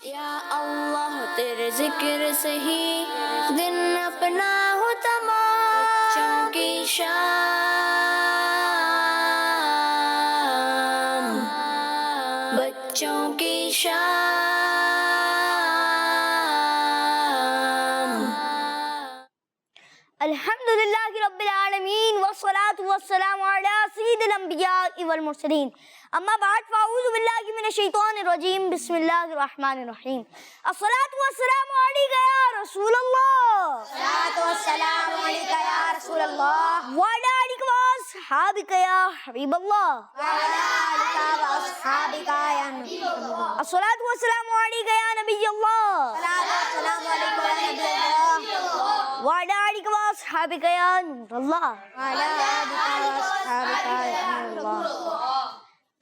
یا اللہ تیرے ذکر سے ہی دن اپنا ہو تمام، بچوں کی شام، بچوں کی شام۔ الحمدللہ رب العالمین والصلاة والسلام علی سید الانبیاء والمرسلین، اما بعد فاعوذ باللہ من الشیطان الرجیم، بسم اللہ الرحمن الرحیم۔ الصلاة والسلام علیکہ یا رسول اللہ، الصلاة والسلام علیکہ یا رسول اللہ، وعلی آلکہ واصحابکہ یا حبیب اللہ، وعلی آلکہ واصحابکہ یا نبی اللہ، الصلاة والسلام علیکہ یا نبی اللہ، الصلاة والسلام علیکہ یا نبی اللہ، وعلی آلکہ واصحابکہ یا نور اللہ، وعلی آلکہ واصحابکہ یا نور اللہ۔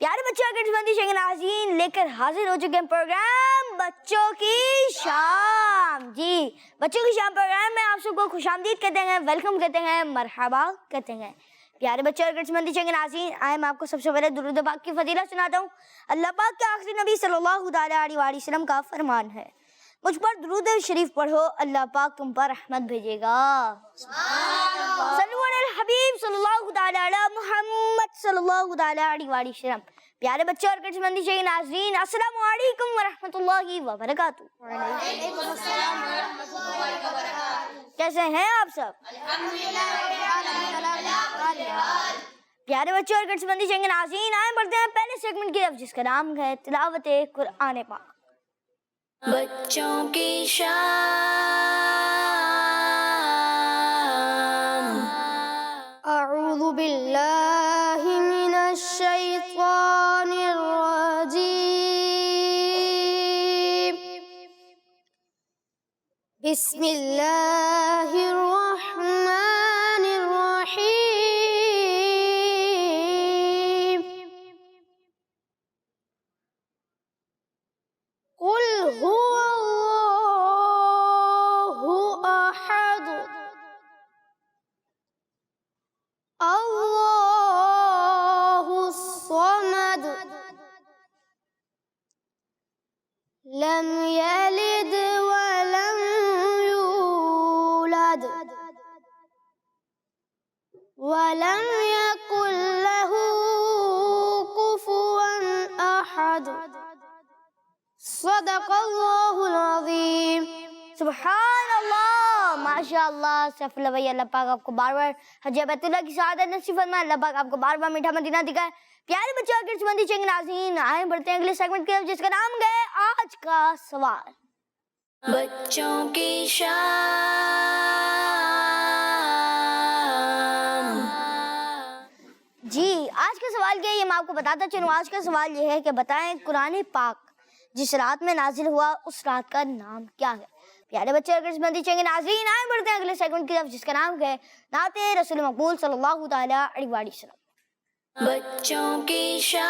پیارے بچوں، اگر بندی شنگ ناظرین لے کر حاضر ہو چکے ہیں پروگرام بچوں کی شام۔ جی، بچوں کی شام پروگرام میں آپ سب کو خوش آمدید کہتے ہیں، ویلکم کہتے ہیں، مرحبا کہتے ہیں۔ پیارے بچوں، اگر بندی شنگ ناظرین آئے، میں آپ کو سب سے پہلے درود پاک کی فضیلت سناتا ہوں۔ اللہ پاک کے آخری نبی صلی اللہ علیہ وآلہ وسلم کا فرمان ہے، مجھ پر درود شریف پڑھو، اللہ پاک تم پر رحمت بھیجے گا۔ صلو علی الحبیب صلی اللہ علی محمد صلی اللہ علیہ وآلہ وسلم۔ پیارے بچوں اور کچھ مندی شاہی ناظرین، السلام علیکم ورحمۃ اللہ وبرکاتہ۔ کیسے ہیں آپ سب؟ پیارے بچوں اور کچھ مندی شاہی ناظرین، آئیں بڑھتے ہیں پہلے سیگمنٹ کی طرف، جس کا نام ہے تلاوت قرآن پاک۔ بچوں کی شام۔ اعوذ باللہ من الشیطان الرجیم، بسم اللہ الرحمن الرحیم۔ قل هو اللہ احد اللہ الصمد لم یلد ولم یولد ولم یکن له کفوا احد، صدق اللہ العظیم۔ سبحان اللہ، ماشاء اللہ، سیف اللہ بھائی، اللہ پاک آپ کو بار بار حج بیت اللہ کی سعادت نصیب فرمائے، اللہ پاک آپ کو بار بار میٹھا مدینہ دکھائے۔ پیارے بچوں اور مندی چنگ ناظرین، آئیں بڑھتے ہیں اگلے سیگمنٹ کی طرف، جس کا نام ہے آج کا سوال۔ بچوں کی شام۔ جی، آج کا سوال کیا ہے یہ میں آپ کو بتاتا چلوں۔ آج کا سوال یہ ہے کہ بتائیں قرآن پاک جس رات میں نازل ہوا اس رات کا نام کیا ہے؟ پیارے بچے اور مندی چنگ ناظرین، آئیں بڑھتے ہیں اگلے سیگمنٹ کی طرف، جس کا نام ہے نعت رسول مقبول صلی اللہ علیہ وآلہ وسلم۔ بچوں کی شام۔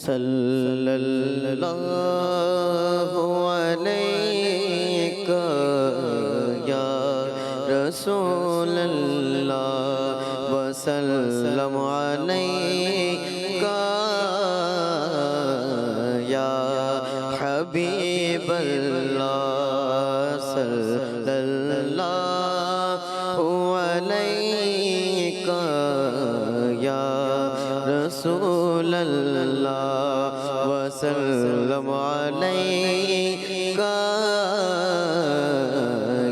صلی اللہ علیہ یا رسول اللہ وسلم علیہ یا حبیب اللہ صلی اللہ علیہ یا رسول اللہ وسلم علیہ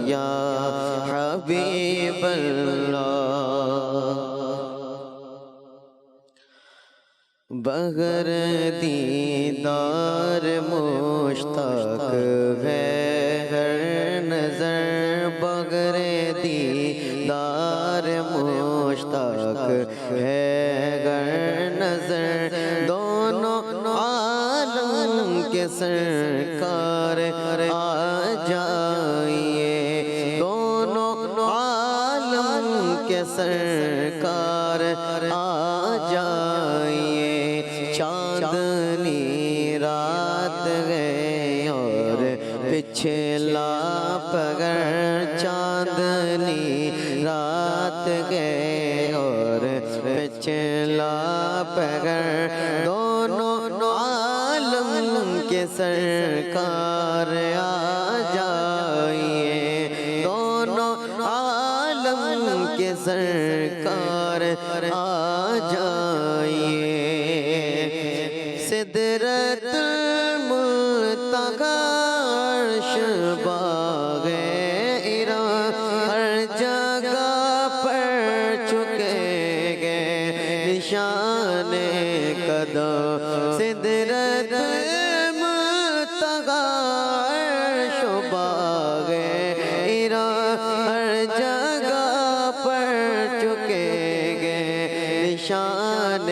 یا حبیب اللہ۔ بغیر دیدار مشتاق ہے ہر نظر، بغیر دیدار مشتاق ہے ہر نظر، دونوں عالم کے سرکار آ جائیے، دونوں عالم کے سرکار آ جائیے، چاندنی رات ہے اور پچھلا پگر، چاندنی رات گئے اور پچھلا پگر سرکار آ جائیے دونوں عالم کے سرکار آ جائیے سدرت المنتہا عرش باغ ایران ہر جگہ پر چکے گئے نشان قدم سدرت المنتہا عرش باغ ایران ہر جگہ پر چکے گئے نشان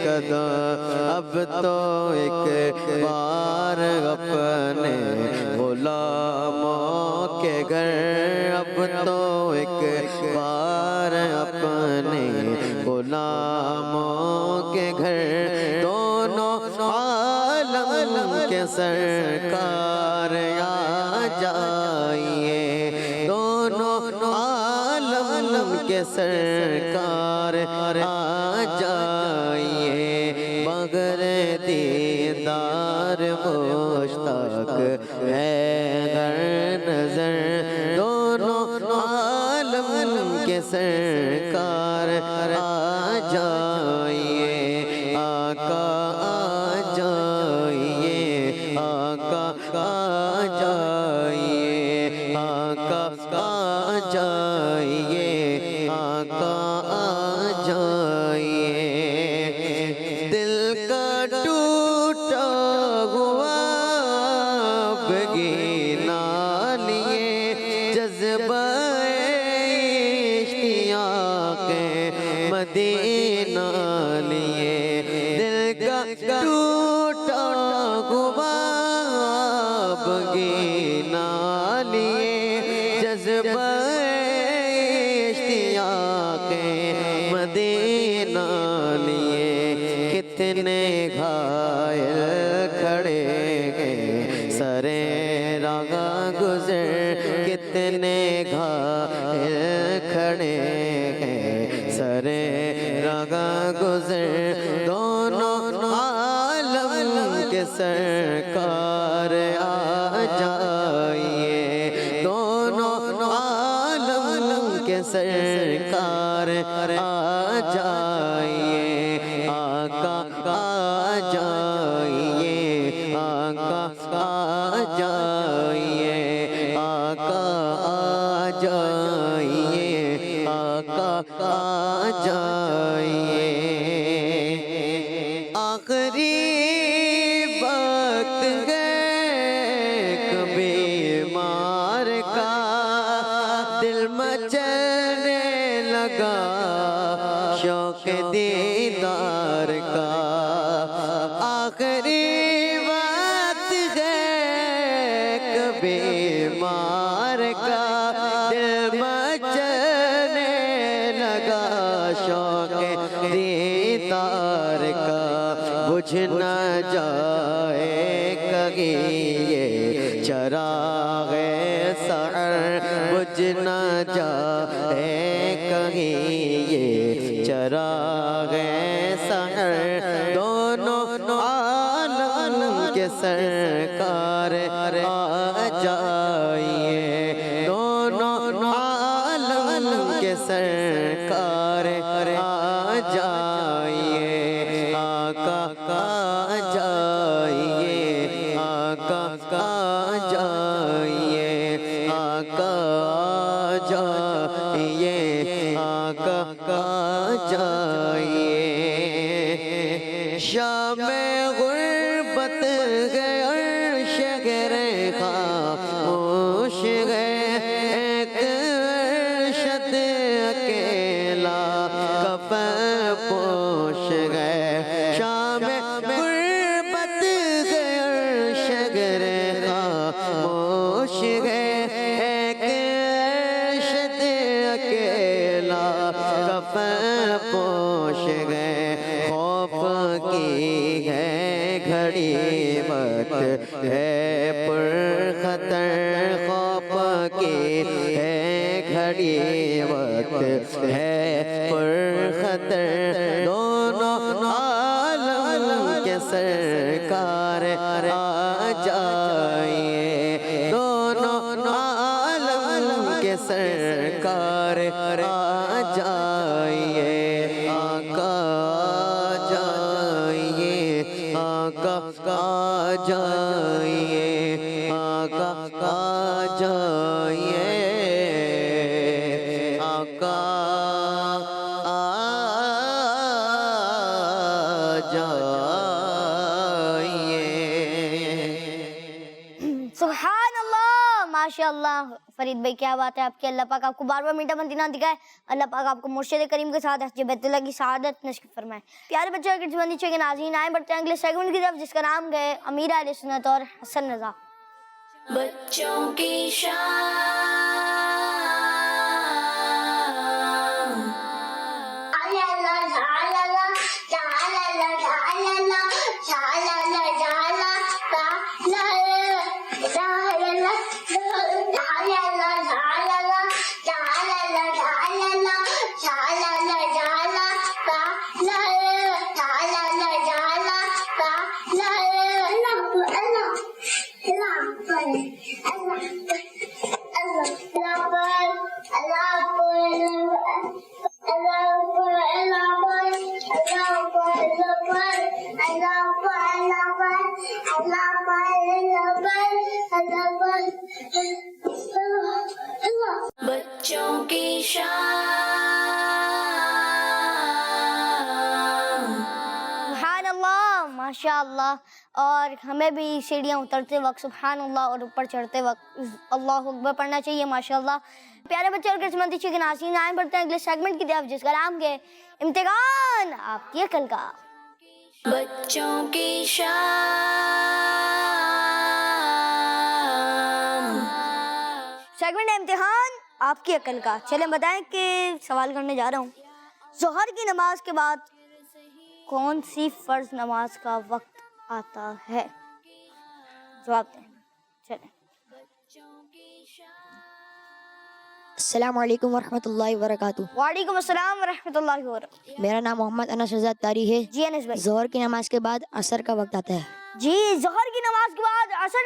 قدم اب تو ایک بار اپنے غلاموں کے گھر اب تو ایک بار اپنے غلاموں کے گھر دونوں عالم کے سرکار آ جائیے دونوں عالم کے سرکار آ جائیے مگر دیدار مشتاق ہے گر نظر دونوں عالم کے سرکار آ جائیے آقا آ جائیے آقا آ جائیے آقا آ جائیے آقا آ جائیے دل کا ٹوٹا ہوا بگینا لیے جذبہ اشتیاق مدینہ لیے دل کا ٹوٹا ہوا بگینا لیے جذبہ اشتیاق مدینہ لیے کتنے گھائل کھڑے گئے سرے راہ گزر کتنے گھائل کھڑے گئے سرے راہ گزر دونوں عالم کے سرکار آ جائیے دونوں عالم کے سرکار آ جائیے آقا آ جائیے آقا آ جائیے آقا آ جائیے آقا آ جائیے آخری وقت ہے بیمار کا دل مچلنے لگا شوق دیدار کا آخری وقت ہے بیمار کا دل مچلنے لگا شوق دیدار کا بجھ نہ جائے کہیں یہ چراغ سحر بجھ نہ جائے کہیں یہ چراغ سحر دونوں عالم کے سرکار آ جائیے دونوں عالم کے سرکار آ جائیے آقا آ جائیے آقا آ جائیے آقا آ جائیے آقا آ جائیے شام غربت گئے عرش گرے خاموش گئے ایک ارشد اکیلا کفن پوش گئے شام غربت گئے عرش گرے خاموش گئے ایک ارشد اکیلا کفن پوش گئے خوف کی ہے گھڑی وقت ہے پر خطر خوف کی ہے گھڑی وقت ہے پر خطر دونوں عالم کے سرکار آ جائیے آقا آ جائیے آقا آ جائیے. سبحان اللہ، ماشاء اللہ. فرید بھائی کیا بات ہے آپ کی. اللہ پاک آپ کو بار بار میٹھا مدینہ دکھائے. اللہ پاک آپ کو مرشد کریم کے ساتھ حج بیت اللہ کی سعادت نصیب فرمائے. پیارے بچے اور کڈس بندی کے ناظرین، آئیں بڑھتے ہیں اگلے سیگمنٹ کی طرف جس کا نام ہے امیر اہل سنت اور حسن رضا. بچوں کی شان بچوں کی شان. سبحان اللہ، ماشاء اللہ. اور ہمیں بھی سیڑھیاں اترتے وقت سبحان اللہ اور اوپر چڑھتے وقت اللہ اکبر پڑھنا چاہیے ماشاء اللہ. پیارے بچے اور قسمت کے ناظرین، آئیں بڑھتے ہیں اگلے سیگمنٹ کی طرف جس کا نام ہے امتحان آپ کی عقل کا. بچوں کی شان. سیگمنٹ ہے امتحان آپ کی عقل کا. چلیں بتائیں کہ سوال کرنے جا رہا ہوں. ظہر کی نماز کے بعد کون سی فرض نماز کا وقت آتا ہے؟ جواب دیں. چلیں. السلام علیکم ورحمۃ اللہ وبرکاتہ. وعلیکم السلام ورحمۃ اللہ وبرکاتہ. میرا نام محمد انس رضا تاری ہے. جی انس بھائی. ظہر کی نماز کے بعد عصر کا وقت آتا ہے. جی ظہر کی نماز کے بعد عصر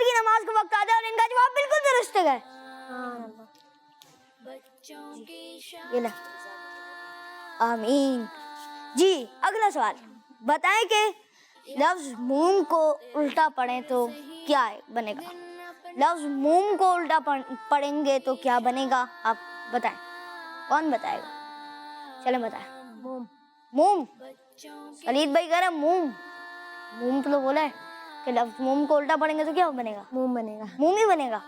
کی نماز کا وقت آتا ہے اور ان کا جواب بالکل درست ہے. یہ لے. آمین. جی اگلا سوال بتائیں کہ لفظ موم کو الٹا پڑھیں تو کیا بنے گا؟ لفظ موم کو الٹا پڑھیں گے تو کیا بنے گا؟ آپ بتائیں. کون بتائے گا؟ چلیں بتائیں. موم. خالد بھائی کہہ رہے ہیں موم. موم تو بولا ہے کہ لفظ موم کو الٹا پڑھیں گے تو کیا بنے گا؟ موم بنے گا. موم ہی بنے گا.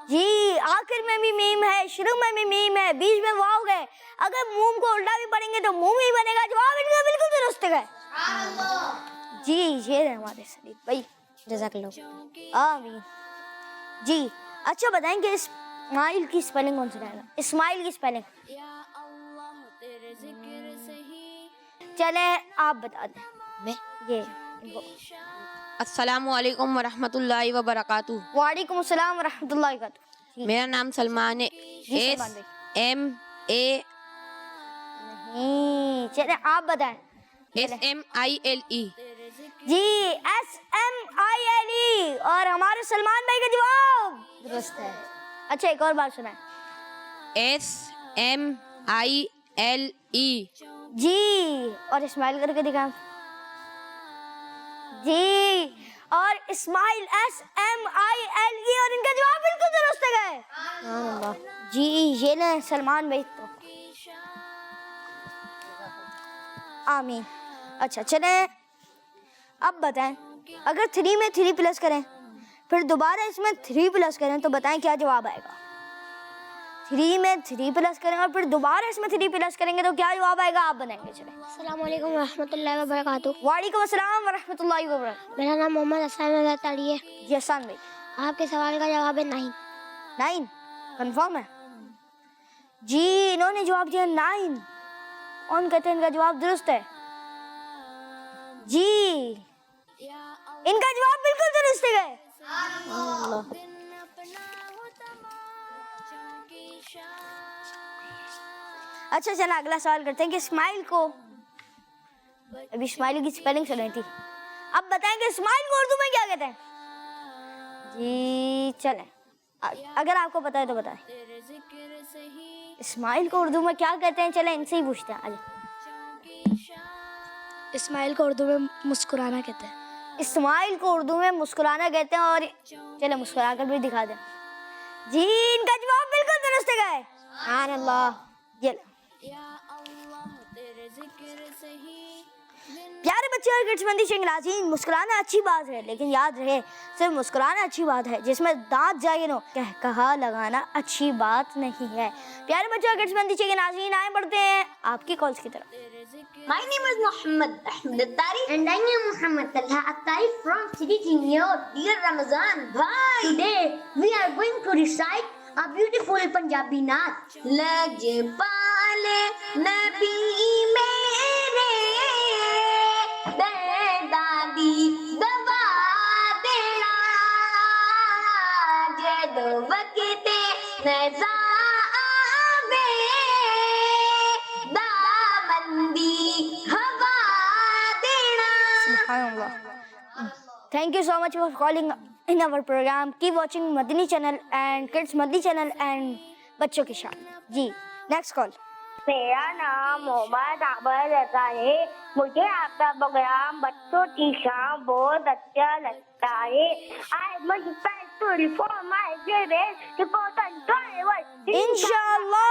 جی آخر میں بھی میم ہے، شروع میں بھی میم ہے، بیچ میں واو ہے. اگر موم کو الٹا بھی پڑھیں گے تو موم ہی بنے گا. جواب ان کا بالکل درست ہے. جی یہ ہے ہمارے سلید بھائی. جزاک اللہ. آمین. جی اچھا بتائیں کہ اسماعیل کی اسپیلنگ کون سی رہے گا؟ اسماعیل کی اسپیلنگ چلیں آپ بتا دیں. میں یہ السلام علیکم ورحمۃ اللہ وبرکاتہ. وعلیکم السلام ورحمۃ اللہ وبرکاتہ. میرا نام سلمان ہے. سلمان بھائی. SMAILE. نہیں چلیں آپ بتائیں. جی SMILE اور ہمارے سلمان بھائی کا جواب درست ہے. اچھا ایک اور بات سنائیں. SMILE. جی اور اسماعیل کر کے دکھائیں. جی اور اسماعیل SMILE اور ان کا جواب بالکل درست ہے. جی یہ لیں سلمان بھائی. تو آمین. اچھا چلیں اب بتائیں اگر 3 میں 3 پلس کریں پھر دوبارہ اس میں 3 پلس کریں تو بتائیں کیا جواب آئے گا؟ 3 میں 3 پلس کریں اور پھر دوبارہ اس میں 3 پلس کریں گے تو کیا جواب آئے گا؟ آپ بتائیں گے. چلیں. السلام علیکم ورحمۃ اللہ وبرکاتہ. وعلیکم السلام ورحمۃ اللہ وبرکاتہ. میرا نام محمد حسن رضا تاری ہے. جی حسان بھائی. آپ کے سوال کا جواب ہے 9. 9 کنفرم ہے؟ جی انہوں نے جواب دیا 9. کون کہتے ہیں ان کا جواب درست ہے؟ جی ان کا جواب بالکل درست ہے. اچھا چلیں اگلا سوال کرتے ہیں کہ اسماعیل کو ابھی اسماعیل کی اسپیلنگ سنی تھی. اب بتائیں کہ اسماعیل کو اردو میں کیا کہتے ہیں؟ جی چلیں اگر آپ کو پتا ہے تو بتائیں. اسماعیل کو اردو میں کیا کہتے ہیں؟ چلیں ان سے ہی پوچھتے ہیں. اسماعیل کو اردو میں مسکرانا کہتے ہیں. اسماعیل کو اردو میں مسکرانا کہتے ہیں، اور چلے مسکرا کر بھی دکھا دیں. جی ان کا جواب بالکل درست ہے. سبحان اللہ. پیارے بچے اور کڈس مندی شنگ ناظرین، مسکرانا اچھی بات ہے، لیکن یاد رہے صرف مسکرانا اچھی بات ہے جس میں دانت جائے نو کہا لگانا اچھی بات نہیں ہے. پیارے بچے اور کڈس مندی شنگ ناظرین، آئے بڑھتے ہیں آپ کی کالز کی طرف. My name is Muhammad Ahmed Attari and I am Muhammad Talha Attari from City Junior. Dear Ramazan Bhai, today we are going to recite a beautiful Punjabi naat. Lajpale Nabi mere dadi daba dena jad wakte naza Thank you so much for calling in our program. Keep watching Madani channel and Kids Madani channel and بچوں کی شام. جی next call. میرا نام محمد عابد رضا ہے. مجھے آپ کا programme بچوں کی شام بہت اچھا لگتا ہے. I must try to reform my parents to control what انشاءاللہ.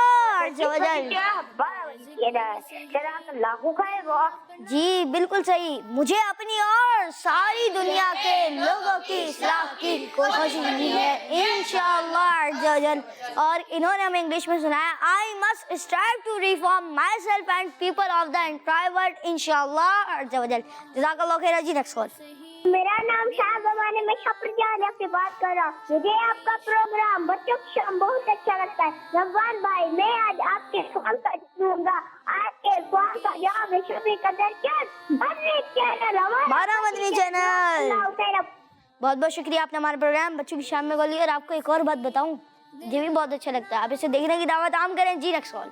جی بالکل صحیح. مجھے اپنی اور ساری دنیا کے لوگوں کی اصلاح کی کوشش کی ہے انشاءاللہ. اور انہوں نے ہمیں انگلش میں سنایا I must strive to reform myself and people of the entire world انشاءاللہ. جزاک اللہ خیر. جی نیکسٹ کال. میرا نام شاہ زمانے میں شفر جان سے بات کر رہا ہوں. مجھے آپ کا پروگرام بچوں کی شام بہت اچھا لگتا ہے. رمضان بھائی میں آج آپ کے سوال کا دوں گا. آپ کے سوال کا جواب ہے شفیع قدر چینل بارہ مدنی چینل. بہت بہت شکریہ. آپ نے ہمارا پروگرام بچوں کی شام میں گولی. اور آپ کو ایک اور بات بتاؤں، مجھے بھی بہت اچھا لگتا ہے. آپ اسے دیکھنے کی دعوت عام کریں. جی نیکسٹ کال.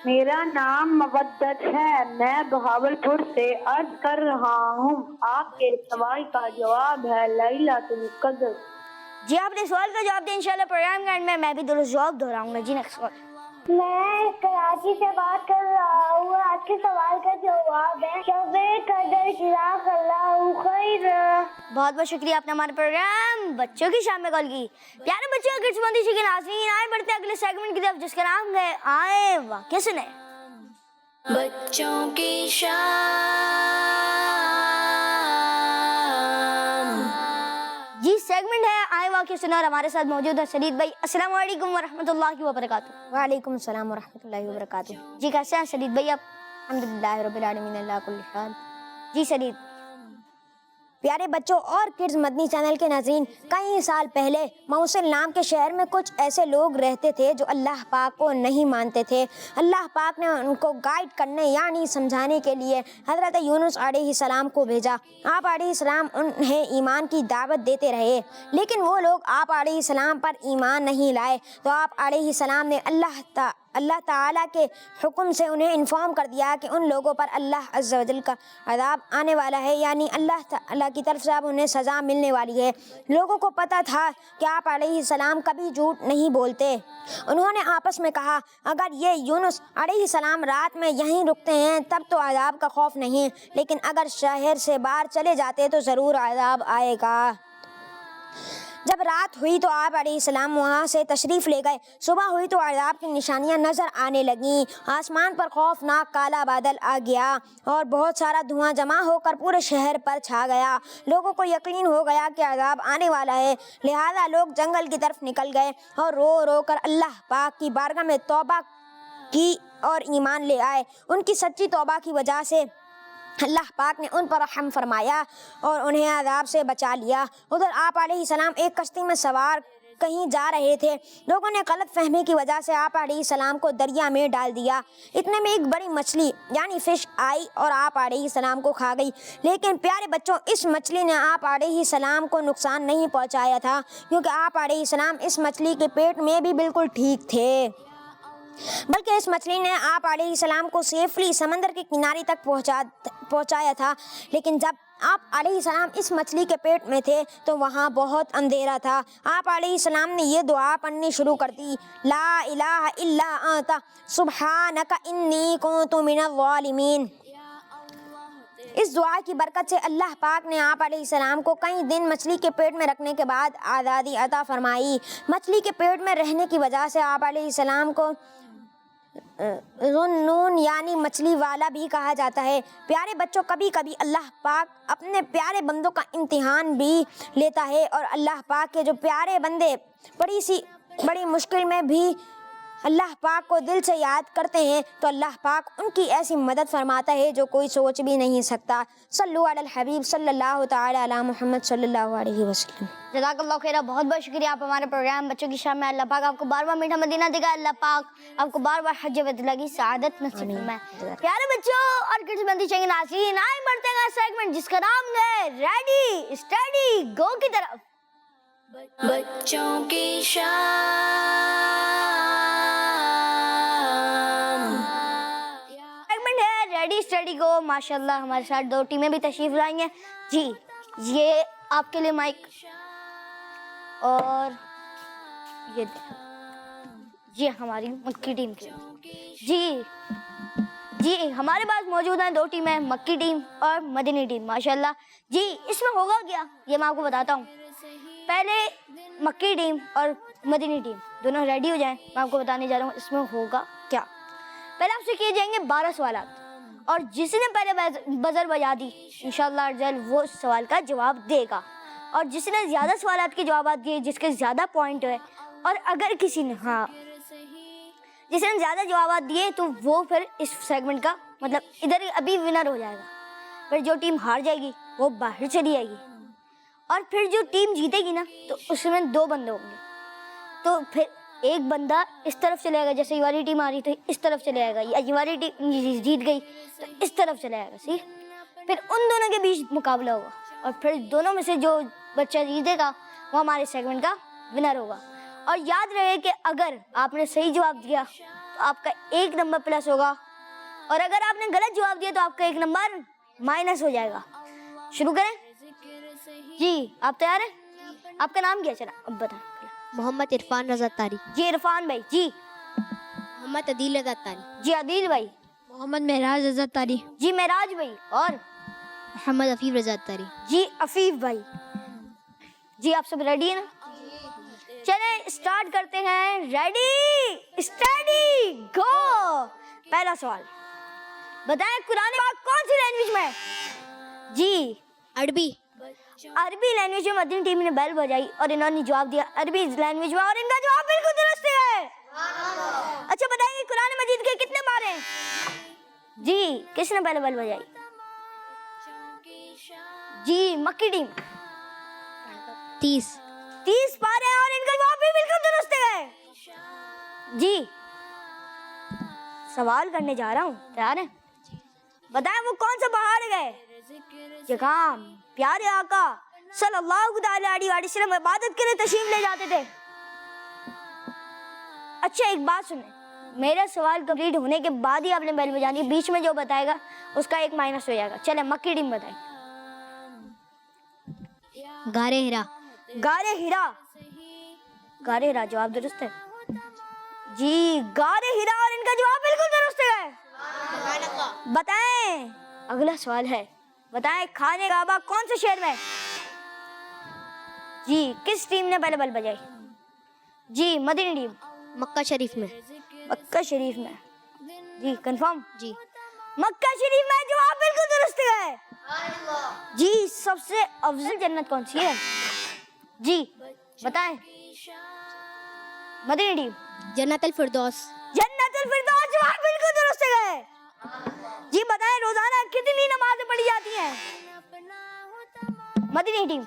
میرا نام مودت ہے. میں بہاولپور سے عرض کر رہا ہوں. آپ کے سوال کا جواب ہے لیلۃ القدر. جی آپ نے سوال کا جواب دیا. انشاءاللہ پروگرام کے اینڈ میں بھی درست جواب دہراؤں گا. جی نیکسٹ کال. میں کراچی سے بات کر رہا ہوں. آج کے سوال کا جواب ہے شفیع قدر جزاک اللہ خیر. بہت بہت شکریہ. آپ نے ہمارے پروگرام بچوں کی شام میں کال کی. پیارے بچوں اور کڈس مندی کے ناظرین، آئے بڑھتے ہیں اگلے سیگمنٹ کی طرف جس کا نام ہے آئے واقعہ سنیں. بچوں کی شام. جی سیگمنٹ ہے آئے واقعہ سنیں، اور ہمارے ساتھ موجود ہے شدید بھائی. السلام علیکم ورحمۃ اللہ وبرکاتہ. وعلیکم السلام ورحمۃ اللہ وبرکاتہ. جی کیسے ہیں شدید بھائی آپ؟ الحمدللہ رب العالمین اللہ کل حال. جی شدید. پیارے بچوں اور کڈز مدنی چینل کے ناظرین، کئی سال پہلے موصل نام کے شہر میں کچھ ایسے لوگ رہتے تھے جو اللہ پاک کو نہیں مانتے تھے. اللہ پاک نے ان کو گائیڈ کرنے یعنی سمجھانے کے لیے حضرت یونس علیہ السلام کو بھیجا. آپ علیہ السلام انہیں ایمان کی دعوت دیتے رہے، لیکن وہ لوگ آپ علیہ السلام پر ایمان نہیں لائے. تو آپ علیہ السلام نے اللہ تعالیٰ کے حکم سے انہیں انفارم کر دیا کہ ان لوگوں پر اللہ عز و جل کا عذاب آنے والا ہے، یعنی اللہ تعالیٰ کی طرف سے اب انہیں سزا ملنے والی ہے. لوگوں کو پتہ تھا کہ آپ علیہ السلام کبھی جھوٹ نہیں بولتے. انہوں نے آپس میں کہا اگر یہ یونس علیہ السلام رات میں یہیں رکتے ہیں تب تو عذاب کا خوف نہیں، لیکن اگر شہر سے باہر چلے جاتے تو ضرور عذاب آئے گا. جب رات ہوئی تو آپ علیہ السلام وہاں سے تشریف لے گئے. صبح ہوئی تو عذاب کی نشانیاں نظر آنے لگیں. آسمان پر خوفناک کالا بادل آ گیا اور بہت سارا دھواں جمع ہو کر پورے شہر پر چھا گیا. لوگوں کو یقین ہو گیا کہ عذاب آنے والا ہے، لہذا لوگ جنگل کی طرف نکل گئے اور رو رو کر اللہ پاک کی بارگاہ میں توبہ کی اور ایمان لے آئے. ان کی سچی توبہ کی وجہ سے اللہ پاک نے ان پر رحم فرمایا اور انہیں عذاب سے بچا لیا. ادھر آپ علیہ السلام ایک کشتی میں سوار کہیں جا رہے تھے. لوگوں نے غلط فہمی کی وجہ سے آپ علیہ السلام کو دریا میں ڈال دیا. اتنے میں ایک بڑی مچھلی یعنی فش آئی اور آپ علیہ السلام کو کھا گئی. لیکن پیارے بچوں، اس مچھلی نے آپ علیہ السلام کو نقصان نہیں پہنچایا تھا، کیونکہ آپ علیہ السلام اس مچھلی کے پیٹ میں بھی بالکل ٹھیک تھے، بلکہ اس مچھلی نے آپ علیہ السلام کو سیفلی سمندر کے کنارے تک پہنچایا تھا. لیکن جب آپ علیہ السلام اس مچھلی کے پیٹ میں تھے تو وہاں بہت اندھیرا تھا. آپ علیہ السلام نے یہ دعا پڑھنی شروع کر دی، لا الہ الا انت سبحانک انی کنت من الظالمین. اس دعا کی برکت سے اللہ پاک نے آپ علیہ السلام کو کئی دن مچھلی کے پیٹ میں رکھنے کے بعد آزادی عطا فرمائی۔ مچھلی کے پیٹ میں رہنے کی وجہ سے آپ علیہ السلام کو ذُنُّون یعنی مچھلی والا بھی کہا جاتا ہے۔ پیارے بچوں، کبھی کبھی اللہ پاک اپنے پیارے بندوں کا امتحان بھی لیتا ہے، اور اللہ پاک کے جو پیارے بندے بڑی مشکل میں بھی اللہ پاک کو دل سے یاد کرتے ہیں تو اللہ پاک ان کی ایسی مدد فرماتا ہے جو کوئی سوچ بھی نہیں سکتا۔ صلو علی الحبیب صلی اللہ تعالی علی محمد صلی اللہ علیہ وسلم۔ جزاک اللہ خیر، بہت بہت شکریہ آپ ہمارے پروگرام بچوں کی شام میں اللہ پاک آپ کو بار بار میٹھا مدینہ دکھائے، اللہ پاک آپ کو بار بار حج بیت اللہ کی سعادت نصیب فرمائے۔ پیارے بچوں اور کڈز بندی چینل ناظرین، آئے بڑھتے ہیں سیگمنٹ جس کا نام ہے ریڈی اسٹڈی گو کی طرف۔ بچوں کی شام سیگمنٹ ہے ریڈی اسٹڈی گو۔ ماشاءاللہ ہمارے ساتھ دو ٹیمیں بھی تشریف لائی ہیں۔ جی یہ آپ کے لیے مائک، اور یہ جی ہماری مکی ٹیم کے جی ہمارے پاس موجود ہیں دو ٹیمیں، مکی ٹیم اور مدنی ٹیم۔ ماشاءاللہ جی اس میں ہوگا کیا یہ میں آپ کو بتاتا ہوں۔ پہلے مکی ٹیم اور مدنی ٹیم دونوں ریڈی ہو جائیں، میں آپ کو بتانے جا رہا ہوں اس میں ہوگا کیا۔ پہلے آپ سے کیے جائیں گے 12 سوالات، اور جس نے پہلے بزر بجا دی انشاءاللہ ارجل وہ سوال کا جواب دے گا، اور جس نے زیادہ سوالات کے جوابات دیے، جس کے زیادہ پوائنٹ ہوئے، اور اگر کسی نے جس نے زیادہ جوابات دیے تو وہ پھر اس سیگمنٹ کا مطلب ادھر ابھی ونر ہو جائے گا۔ پھر جو ٹیم ہار جائے گی وہ باہر چلی جائے گی، اور پھر جو ٹیم جیتے گی نا تو اس میں 2 بندے ہوں گے، تو پھر ایک بندہ اس طرف چلے گا، جیسے یہ والی ٹیم آ رہی تو اس طرف چلے جائے گا، یا یہ والی ٹیم جیت گئی تو اس طرف چلے جائے گا، ٹھیک۔ پھر ان دونوں کے بیچ مقابلہ ہوگا، اور پھر دونوں میں سے جو بچہ جیتے گا وہ ہمارے سیگمنٹ کا ونر ہوگا۔ اور یاد رہے کہ اگر آپ نے صحیح جواب دیا تو آپ کا 1 نمبر پلس ہوگا، اور اگر آپ نے غلط جواب دیا تو آپ کا 1 نمبر مائنس ہو جائے گا۔ شروع کریں؟ جی آپ تیار ہیں؟ آپ کا نام کیا چلا اب بتائیں۔ محمد عرفان رضا تاری۔ جی عرفان بھائی۔ جی محمد عدیل رضا تاری۔ جی عدیل بھائی۔ محمد معراج رضا تاری۔ جی معراج بھائی۔ اور محمد عفیف رضا تاری۔ جی عفیف بھائی۔ جی آپ سب ریڈی ہیں نا؟ چلیں اسٹارٹ کرتے ہیں، ریڈی اسٹڈی گو۔ پہلا سوال بتائیں قرآن پاک کون سی لینگویج میں ہے؟ جی عربی۔ عربی لینگویج میں مدنی ٹیم نے بیل بجائی اور انہوں نے جواب دیا عربی لینگویج میں، اور ان کا جواب بالکل درست ہے۔ اچھا بتائیں گے قرآن مجید کے کتنے پارے ہیں؟ جی کس نے پہلے بیل بجائی؟ جی مکی ٹیم۔ 30 پارے ہیں، اور ان کا جواب بھی بالکل درست ہے۔ جی سوال کرنے جا رہا ہوں، تیار ہیں؟ بتائیں وہ کون سا پہاڑ گئے جہاں پیارے آقا صلی اللہ تعالی علیہ وسلم عبادت کے لیے تشریف لے جاتے تھے؟ اچھا ایک بات سنیں، میرا سوال کمپلیٹ ہونے کے بعد ہی آپ نے بیل بجانی، بیچ میں جو بتائے گا اس کا 1 مائنس ہو جائے گا۔ چلے مکی ٹیم بتائیں۔ غارِ ہرا۔ غارِ ہرا۔ غارِ ہرا جواب درست ہے۔ جی غارِ ہرا، اور ان کا جواب بالکل درست ہے۔ بتائیں اگلا سوال ہے، بتائیں خانہ کعبہ کون سے شہر میں؟ جی کس ٹیم نے پہلے بیل بجائی؟ جی مدنی ٹیم۔ مکہ شریف میں۔ مکہ شریف میں۔ جی کنفرم؟ جی مکہ شریف میں، جواب بالکل درست ہے۔ جی سب سے افضل جنت کون سی ہے؟ جی بتائیں مدنی ٹیم۔ جنت الفردوس۔ جنت الفردوس، جواب بالکل درست ہے۔ جی بتائیں روزانہ کتنی نمازیں پڑھی جاتی ہیں؟ مدنی ٹیم۔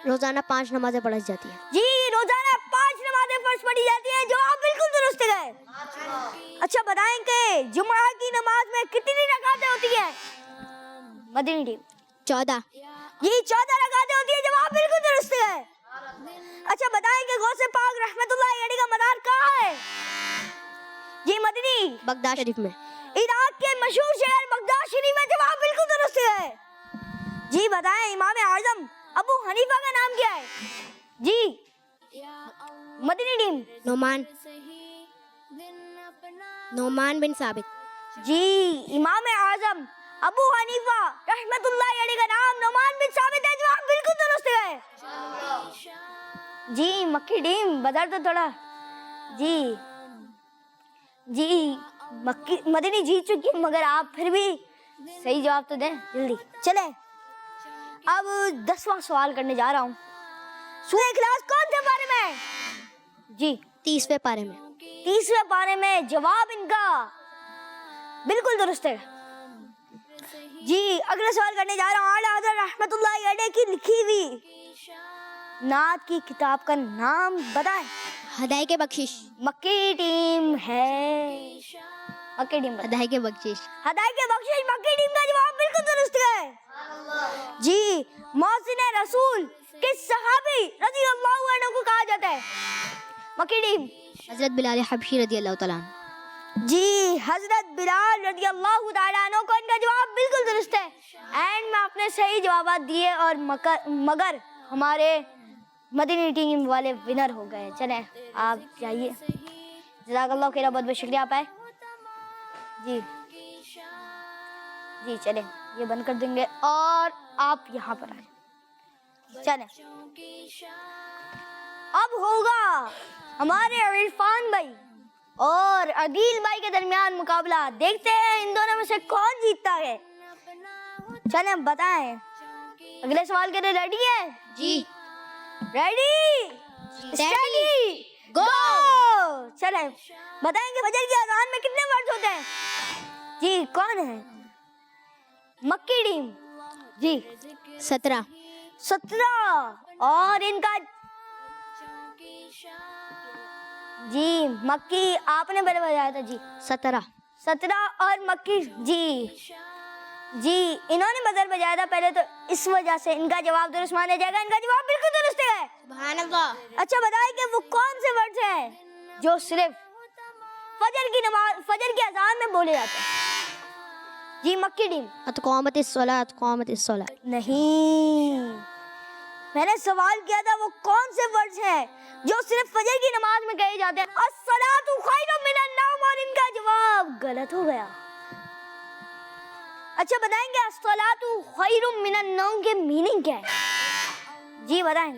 روزانہ 5 نمازیں پڑھی جاتی ہیں۔ جی روزانہ 5 نمازیں فرض پڑھی جاتی ہیں، جواب بالکل درست ہے۔ اچھا بتائیں کہ جمعہ کی نماز میں کتنی رکعتیں ہوتی ہیں؟ مدنی ٹیم۔ 14۔ یہ 14 رکعتیں ہوتی ہیں، جواب بالکل درست ہے۔ اچھا بتائیں کہ غوث پاک رحمت اللہ علیہ کا مزار کہاں ہے؟ جی مدنی۔ بغداد شریف میں۔ عراق کے مشہور شہر بغداد شریف میں، جواب بالکل درست ہے۔ جی بتائیں امام اعظم ابو حنیفہ کا نام کیا ہے؟ جی مدنی ٹیم۔ نعمان بن ثابت۔ جی امام اعظم ابو حنیفہ رحمت اللہ علیہ کا نام نعمان بن ثابت ہے. جواب بالکل درست ہے. جی مکی ٹیم بتا تو تھوڑا. جی مکی مدنی جیت چکی مگر آپ پھر بھی صحیح جواب تو دیں جلدی. چلیں اب 10واں سوال کرنے جا رہا ہوں. سورہ اخلاص کون سے پارے میں؟ جی 30ویں پارے میں. 30ویں پارے میں. جواب ان کا بالکل درست ہے. جی اگلا سوال کرنے جا رہا ہوں. اعلیٰ حضرت رحمت اللہ علیہ کی لکھی ہوئی نعت کی کتاب کا نام بتائیں. ہدایت کے بخشش. مکی ٹیم ہے. مکی ٹیم ہدایت کے بخشش. ہدایت کے بخشش مکی ٹیم کا جواب بالکل درست ہے. جی محسن رسول کس صحابی رضی اللہ عنہ کو کہا جاتا ہے؟ مکی ٹیم. حضرت بلال حبشی رضی اللہ تعالیٰ عنہ. جی حضرت بلال رضی اللہ تعالیٰ عنہ کو ان کا جواب بالکل درست ہے. اینڈ میں آپ نے صحیح جوابات دیے اور مگر ہمارے مدنی ٹیم والے ونر ہو گئے. چلیں آپ جائیے. جزاک اللہ خیر. بہت بہت شکریہ. آپ آئے. جی چلیں یہ بند کر دیں گے اور آپ یہاں پر آئیں. چلیں اب ہوگا ہمارے عرفان بھائی اور عدیل بھائی کے درمیان مقابلہ. دیکھتے ہیں ان دونوں میں سے کون جیتتا ہے. چلیں بتائیں اگلے سوال کے لیے ریڈی ہیں؟ جی ریڈی اسٹڈی گو. چلیں بتائیں کہ فجر کی اذان میں کتنے ورڈ ہوتے ہیں؟ جی کون ہے؟ مکی ٹیم. جی 17. اور ان کا جی مکی آپ نے پہلے بتایا تھا. جی 17 اور مکی جی انہوں نے بدل بجایا تھا پہلے تو اس وجہ سے ان کا جواب درست مانا جائے گا. ان کا جواب بالکل درست ہے. سبحان اللہ. اچھا بتائیں کہ وہ کون سے ورڈز ہیں جو صرف فجر کی نماز فجر کی اذان میں بولے جاتے ہیں؟ جی مکی ٹیم. قامت الصلاۃ قامت الصلاۃ. نہیں میں نے سوال کیا تھا وہ کون سے ورڈز ہیں جو صرف فجر کی نماز میں کہے جاتے ہیں. الصلاۃ خیر من النوم. اور ان کا جواب غلط ہو گیا. اچھا بتائیں گے الصلاۃ خیر من النوم کے میننگ کیا ہے؟ جی بتائیں.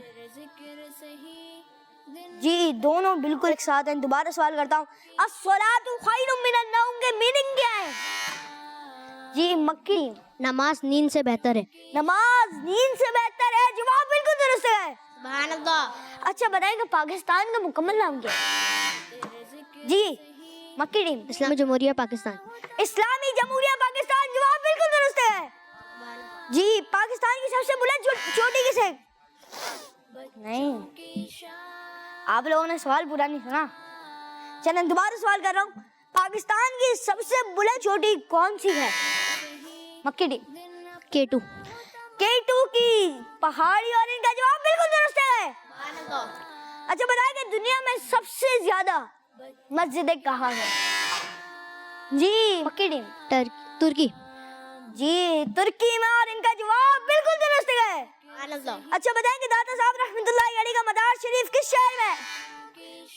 جی دونوں بالکل ایک ساتھ ہیں. دوبارہ سوال کرتا ہوں الصلاۃ خیر من النوم کے میننگ کیا ہے؟ جی مکی. نماز نیند سے بہتر ہے. نماز نیند سے بہتر ہے. جواب بالکل درست ہے. سبحان اللہ. اچھا بتائیں کہ پاکستان کا مکمل نام کیا ہے؟ جی مکی ٹیم. اسلامی جمہوریہ پاکستان. اسلامی جمہوریہ پاکستان. جواب بالکل درست ہے. جی پاکستان کی سب سے بلند چوٹی کسے؟ نہیں آپ لوگوں نے سوال پورا نہیں سنا. چلیں دوبارہ سوال کر رہا ہوں. پاکستان کی سب سے بلند چوٹی کون سی ہے؟ مکی ٹیم. K2. کی پہاڑی. اور ان کا جواب بالکل درست ہے. اچھا بتائیں کہ دنیا میں سب سے زیادہ مسجدیں کہاں ہیں؟ جی مکی ٹیم. ترکی. جی ترکی میں. اور ان کا جواب بالکل درست ہے. اچھا بتائیں کہ داتا صاحب رحمت اللہ علیہ کا مدار شریف کس شہر میں؟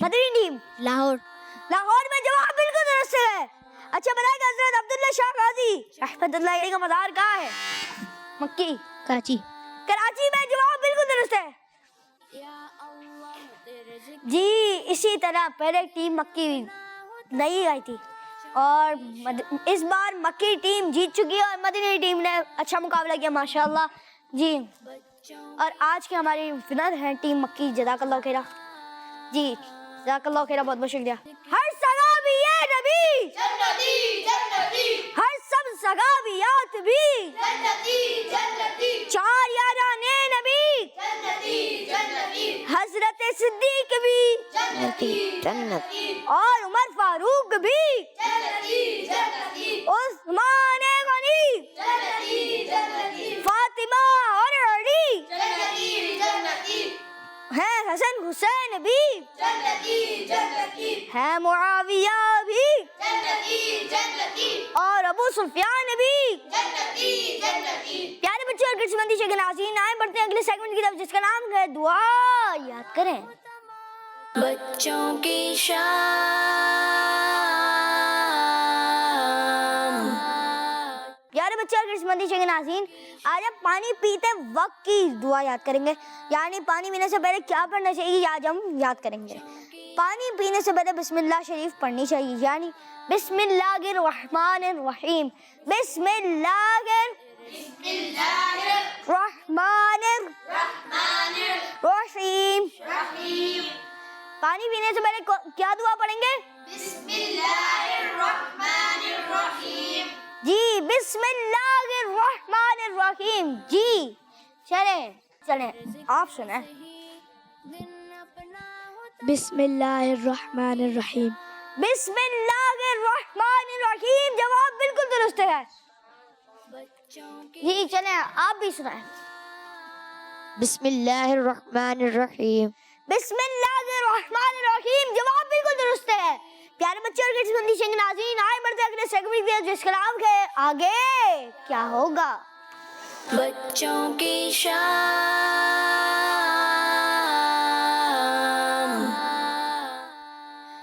مدنی ٹیم. لاہور. میں. جواب بالکل درست ہے. اچھا بتائیں کہ حضرت عبداللہ شاہ غازی رحمت اللہ علیہ کا مزار کہاں ہے؟ مکی. کراچی میں. جواب بالکل درست ہے. جی اسی طرح پہلے ٹیم مکی نہیں آئی تھی اور اس بار مکی ٹیم جیت چکی ہے اور مدنی ٹیم نے اچھا مقابلہ کیا ماشاءاللہ. جی اور آج کے ہماری ونر ہیں ٹیم مکی. جزاک اللہ خیر. جی جزاک اللہ خیر. بہت بہت شکریہ. ہر صحابی یہ نبی جنتی جنتی. ہر سب صحابیات بھی جنتی جنتی. 4 یارانے نبی جنتی جنتی. حضرت صدیق بھی جنتی جنتی. اور عمر فاروق بھی جنتی جنتی. عثمان غنی جنتی جنتی. فاطمہ اور علی جنتی جنتی. ہے حسن حسین بھی جنتی جنتی. ہے معاویہ بھی جنتی جنتی. اور ابو سفیان بھی جنتی جنتی. پیارے بچوں اور کشمندی شیخ ناظرین آئے بڑھتے ہیں اگلے سیگمنٹ کی طرف جس کا نام ہے دعا. یاد کریں بچوں کی شام. پیارے پیارے بچے اور قسمتی کے ناظرین، آج ہم پانی پیتے وقت کی دعا یاد کریں گے، یعنی پانی پینے سے پہلے کیا پڑھنا چاہیے آج ہم یاد کریں گے۔ پانی پینے سے پہلے بسم اللہ شریف پڑھنی چاہیے، یعنی بسم اللہ الرحمن الرحیم، بسم اللہ الرحمن الرحیم۔ پانی پینے سے پہلے کیا دعا پڑھیں گے؟ بسم اللہ الرحمن الرحیم۔ جی بسم اللہ الرحمن الرحیم۔ جی چلیں آپ سنیں۔ بسم اللہ الرحمن الرحیم۔ بسم اللہ الرحمن الرحیم، جواب بالکل درست ہے۔ جی چلیں آپ بھی سنائیں۔ بسم اللہ الرحمن الرحیم۔ بسم اللہ الرحمن الرحیم، جواب بالکل درست ہے۔ پیارے بچے اور قسمتی کے ناظرین، آئے بڑھتے اگلے سیگمنٹ میں جس کا نام ہے آگے کیا ہوگا۔ بچوں کی شام۔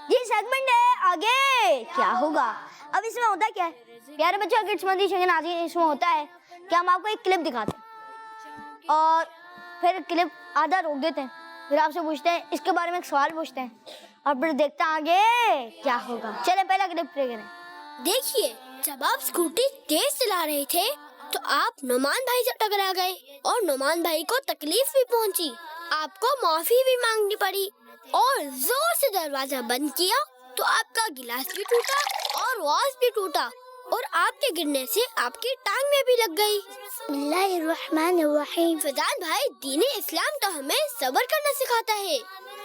یہ سیگمنٹ ہے آگے کیا ہوگا۔ اب اس میں ہوتا کیا ہے پیارے بچے اور قسمتی کے ناظرین، اس میں ہوتا ہے کہ ہم آپ کو ایک کلپ دکھاتے ہیں اور پھر کلپ آدھا روک دیتے ہیں، پھر آپ سے پوچھتے ہیں اس کے بارے میں ایک سوال پوچھتے ہیں اور پھر دیکھتے ہیں آگے کیا ہوگا۔ چلے پہلا کلپ پلے کریں۔ دیکھیے، جب آپ اسکوٹی تیز چلا رہے تھے تو آپ نعمان بھائی سے ٹکرا گئے اور نعمان بھائی کو تکلیف بھی پہنچی، آپ کو معافی بھی مانگنی پڑی اور زور سے دروازہ بند کیا تو آپ کا گلاس بھی ٹوٹا اور واز بھی ٹوٹا اور آپ کے گرنے سے آپ کی ٹانگ میں بھی لگ گئی۔ بسم اللہ الرحمن الرحیم۔ فیضان بھائی، دین اسلام تو ہمیں صبر کرنا سکھاتا ہے۔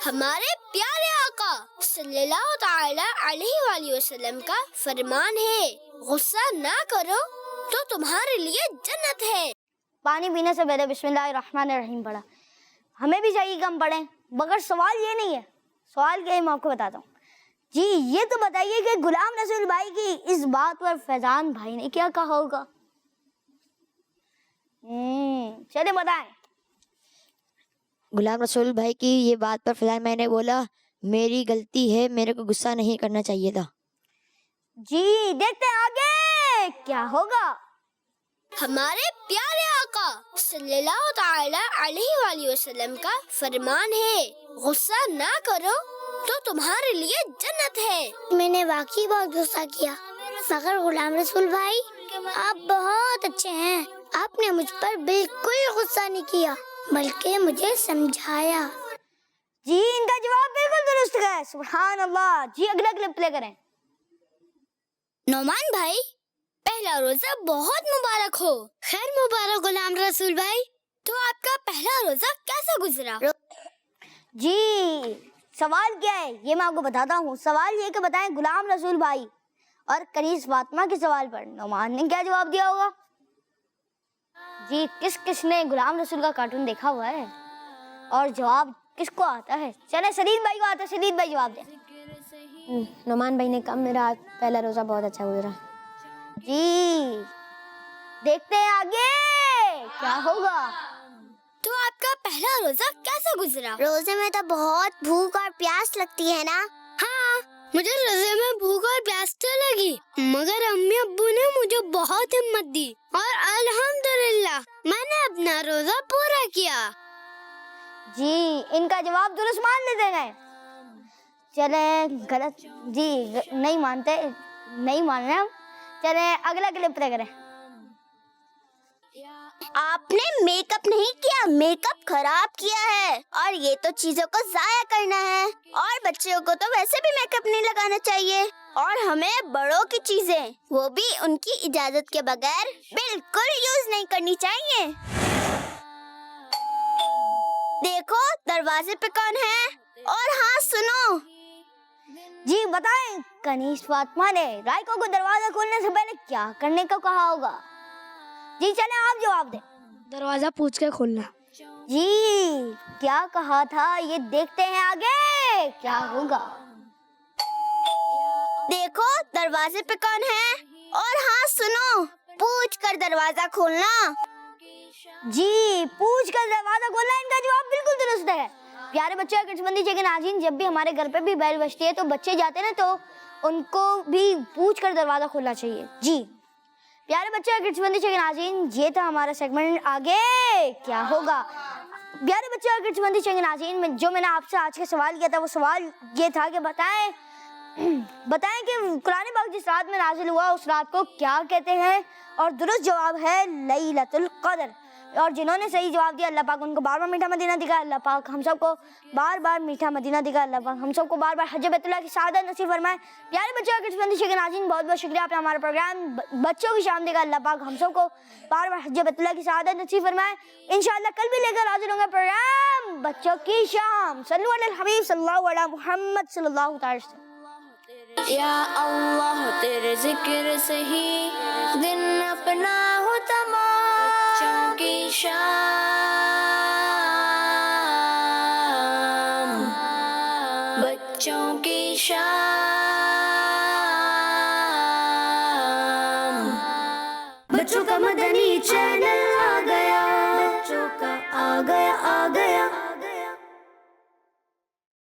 ہمارے پیارے آقا صلی اللہ تعالی علیہ وآلہ وسلم کا فرمان ہے، غصہ نہ کرو تو تمہارے لیے جنت ہے۔ پانی پینے سے پہلے بسم اللہ الرحمن الرحیم پڑھا، ہمیں بھی چاہیے کہ ہم پڑھیں، مگر سوال یہ نہیں ہے، سوال کیا ہے میں آپ کو بتاتا ہوں۔ جی یہ تو بتائیے کہ غلام رسول بھائی کی اس بات پر فیضان بھائی نے کیا کہا ہوگا؟ چلے بتائیں۔ غلام رسول بھائی کی یہ بات پر فیضان میں نے بولا میری غلطی ہے، میرے کو غصہ نہیں کرنا چاہیے تھا۔ جی دیکھتے ہیں آگے کیا ہوگا۔ ہمارے پیارے آقا صلی اللہ تعالی علیہ وآلہ وسلم کا فرمان ہے، غصہ نہ کرو تو تمہارے لیے جنت ہے۔ میں نے واقعی بہت غصہ کیا، مگر غلام رسول بھائی آپ بہت اچھے ہیں، آپ نے مجھ پر بالکل غصہ نہیں کیا بلکہ مجھے سمجھایا۔ جی ان کا جواب بالکل درست ہے، سبحان اللہ۔ جی اگلا کلپ پلے کریں۔ نعمان بھائی، پہلا روزہ بہت مبارک ہو۔ خیر مبارک غلام رسول بھائی، تو آپ کا پہلا روزہ کیسا گزرا؟ جی سوال کیا ہے یہ میں آپ کو بتاتا ہوں۔ سوال یہ کہ بتائیں غلام رسول بھائی اور کنیز فاطمہ کے سوال پر نعمان نے کیا جواب دیا ہوگا؟ جی کس نے غلام رسول کا کارٹون دیکھا ہوا ہے اور جواب کس کو آتا ہے؟ چلے سلید بھائی کو آتا ہے، سلید بھائی جواب دیں۔ نعمان بھائی نے کہا میرا پہلا روزہ بہت اچھا گزرا۔ جی دیکھتے ہیں آگے کیا ہوگا۔ تو آپ کا پہلا روزہ کیسا گزرا؟ روزے میں تو بہت بھوک اور پیاس لگتی ہے نا؟ ہاں، مجھے روزے میں بھوک اور پیاس تو لگی، مگر امی ابو نے مجھے بہت ہمت دی اور الحمدللہ میں نے اپنا روزہ پورا کیا۔ جی ان کا جواب درست مان لیتے ہیں۔ چلیں غلط، جی نہیں مانتے، نہیں مان رہے ہم۔ چلیں اگلا کلپ پلے کریں۔ آپ نے میک اپ نہیں کیا، میک اپ خراب کیا ہے، اور یہ تو چیزوں کو ضائع کرنا ہے، اور بچوں کو تو ویسے بھی میک اپ نہیں لگانا چاہیے، اور ہمیں بڑوں کی چیزیں وہ بھی ان کی اجازت کے بغیر بالکل یوز نہیں کرنی چاہیے۔ دیکھو دروازے پہ کون ہے، اور ہاں سنو۔ جی بتائیں کنیز فاطمہ نے رائکو کو دروازہ کھولنے سے پہلے کیا کرنے کو کہا ہوگا؟ جی چلیں آپ جواب دیں۔ دروازہ پوچھ کے کھولنا۔ جی کیا کہا تھا یہ دیکھتے ہیں آگے کیا ہوگا۔ دیکھو دروازے پہ کون ہے، اور ہاں سنو، پوچھ کر دروازہ کھولنا۔ جی پوچھ کر دروازہ کھولنا، ان کا جواب بالکل درست ہے۔ پیارے بچے اور قسمتی کے ناظرین، جب بھی ہمارے گھر پہ بھی بیل بجتی ہے تو بچے جاتے ہیں نا تو ان کو بھی پوچھ کر دروازہ کھولنا چاہیے۔ جی پیارے بچے اور کڈس بندی کے ناظرین، یہ تھا ہمارا سیگمنٹ آگے کیا ہوگا۔ پیارے بچے اور کڈس بندی کے ناظرین، جو میں نے آپ سے آج کا سوال کیا تھا، وہ سوال یہ تھا کہ بتائیں کہ قرآن پاک جس رات میں نازل ہوا اس رات کو کیا کہتے ہیں، اور درست جواب ہے لیلۃ القدر۔ اور جنہوں نے صحیح جواب دیا اللہ پاک ان کو بار بار میٹھا مدینہ دکھائے، اللہ پاک ہم سب کو بار بار میٹھا مدینہ دکھائے، اللہ پاک ہم سب کو بار بار حج بیت اللہ کی سعادت نصیب فرمائے۔ پیارے بچوں اور کڈس بندی کے ناظرین، بہت بہت شکریہ، آپ نے ہمارا پروگرام بچوں کی شام دیکھا، اللہ پاک ہم سب کو بار بار حج بیت اللہ کی سعادت نصیب فرمائے۔ انشاءاللہ کل بھی لے کر حاضر ہوں گے پروگرام بچوں کی شام۔ صلو علی الحبیب صلی اللہ علیہ محمد صلی اللہ تعالی وسلم۔ یا اللہ تیرے ذکر سے ہی دن اپنا ہو تمام، بچوں کی شام، بچوں کی شام، بچوں کا مدنی چینل